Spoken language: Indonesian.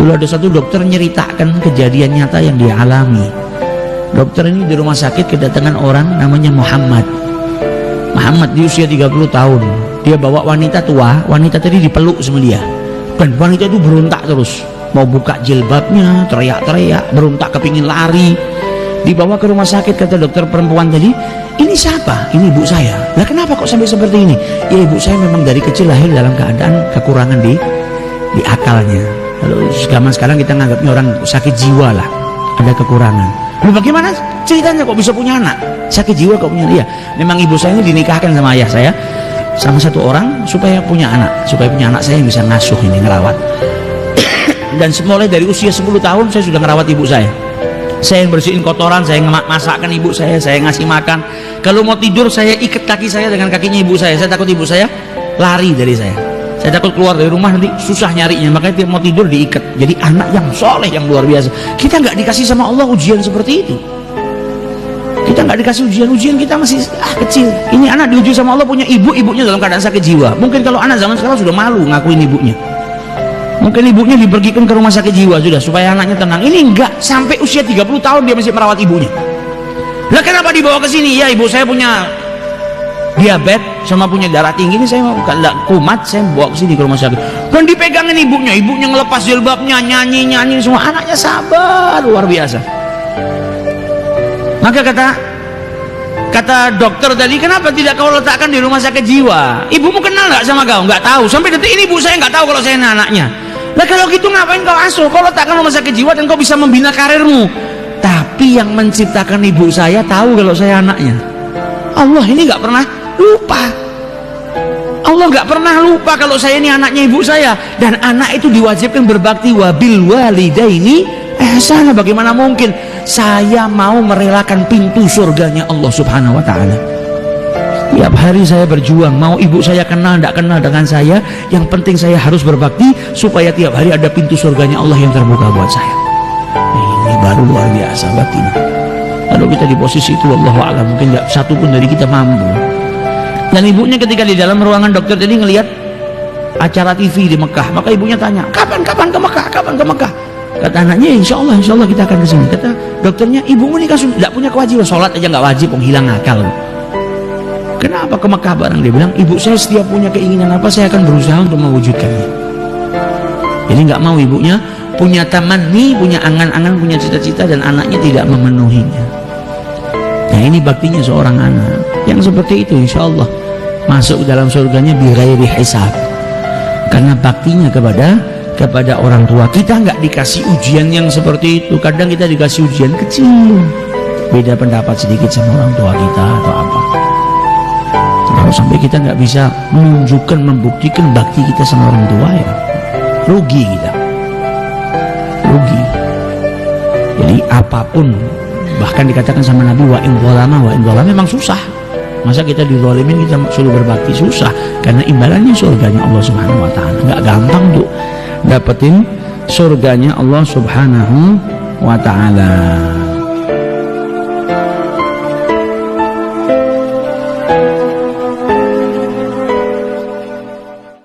Dulu ada satu dokter nyeritakan kejadian nyata yang dia alami. Dokter ini di rumah sakit kedatangan orang namanya Muhammad. Muhammad di usia 30 tahun. Dia bawa wanita tua, wanita tadi dipeluk sama dia. Dan wanita itu berontak terus. Mau buka jilbabnya, teriak-teriak, berontak kepingin lari. Dibawa ke rumah sakit, kata dokter perempuan tadi, ini siapa? Ini ibu saya. Lah kenapa kok sampai seperti ini? Ya ibu saya memang dari kecil lahir dalam keadaan kekurangan di akalnya. Lalu sekarang kita nganggapnya orang sakit jiwa lah, ada kekurangan. Lalu bagaimana ceritanya kok bisa punya anak? Sakit jiwa kok punya dia? Memang ibu saya ini dinikahkan sama ayah saya, sama satu orang supaya punya anak saya yang bisa ngasuh ini, ngerawat. Dan mulai dari usia 10 tahun saya sudah ngerawat ibu saya. Saya yang bersihin kotoran, saya masakkan ibu saya ngasih makan. Kalau mau tidur saya ikat kaki saya dengan kakinya ibu saya. Saya takut ibu saya lari dari saya. Saya takut keluar dari rumah nanti susah nyarinya, makanya dia mau tidur diikat. Jadi anak yang soleh, yang luar biasa. Kita nggak dikasih sama Allah ujian seperti itu. Kita nggak dikasih ujian kita masih kecil. Ini anak diuji sama Allah punya ibunya dalam keadaan sakit jiwa. Mungkin kalau anak zaman sekarang sudah malu ngakuin ibunya. Mungkin ibunya dipergikan ke rumah sakit jiwa sudah supaya anaknya tenang. Ini enggak, sampai usia 30 tahun dia masih merawat ibunya. Lah kenapa dibawa ke sini? Ya ibu saya punya diabetes sama punya darah tinggi, ini saya enggak kumat, saya bawa ke sini ke rumah sakit. Dan dipegangin ibunya ngelepas jilbabnya, nyanyi semua, anaknya sabar luar biasa. Maka kata dokter tadi, kenapa tidak kau letakkan di rumah sakit jiwa? Ibumu kenal nggak sama kau? Nggak tahu. Sampai detik ini ibu saya nggak tahu kalau saya anaknya. Nah kalau gitu ngapain kau asuh? Kau letakkan rumah sakit jiwa dan kau bisa membina karirmu. Tapi yang menciptakan ibu saya tahu kalau saya anaknya. Allah ini nggak pernah lupa. Allah nggak pernah lupa kalau saya ini anaknya ibu saya. Dan anak itu diwajibkan berbakti, wabil walidaini ihsana. Bagaimana mungkin saya mau merelakan pintu surganya Allah subhanahu wa ta'ala? Tiap hari saya berjuang, mau ibu saya kenal tidak kenal dengan saya, yang penting saya harus berbakti supaya tiap hari ada pintu surganya Allah yang terbuka buat saya. Ini baru luar biasa batin. Kalau kita di posisi itu, wallahu a'lam, mungkin tidak satu pun dari kita mampu. Dan ibunya ketika di dalam ruangan dokter tadi ngelihat acara TV di Mekah, maka ibunya tanya, kapan ke Mekah? Kapan ke Mekah? Kata anaknya, insya Allah kita akan ke sini. Kata dokternya, ibumu ini kan tidak punya kewajiban, sholat aja nggak wajib, hilang akal. Kenapa ke Mekah bareng? Dia bilang, ibu saya setiap punya keinginan apa, saya akan berusaha untuk mewujudkannya. Jadi nggak mau ibunya punya tamanni, punya angan-angan, punya cita-cita, dan anaknya tidak memenuhinya. Nah ini baktinya seorang anak yang seperti itu, insya Allah masuk dalam surganya bighairi hisab, karena baktinya kepada orang tua. Kita nggak dikasih ujian yang seperti itu. Kadang kita dikasih ujian kecil, beda pendapat sedikit sama orang tua kita atau apa. Kalau sampai kita nggak bisa menunjukkan, membuktikan bakti kita sama orang tua, ya rugi kita, rugi. Jadi apapun, bahkan dikatakan sama Nabi, wa in zalama memang susah. Masa kita dizalimin kita suruh berbakti? Susah, karena imbalannya surganya Allah subhanahu wa ta'ala. Nggak gampang tuh dapetin surganya Allah subhanahu wa ta'ala.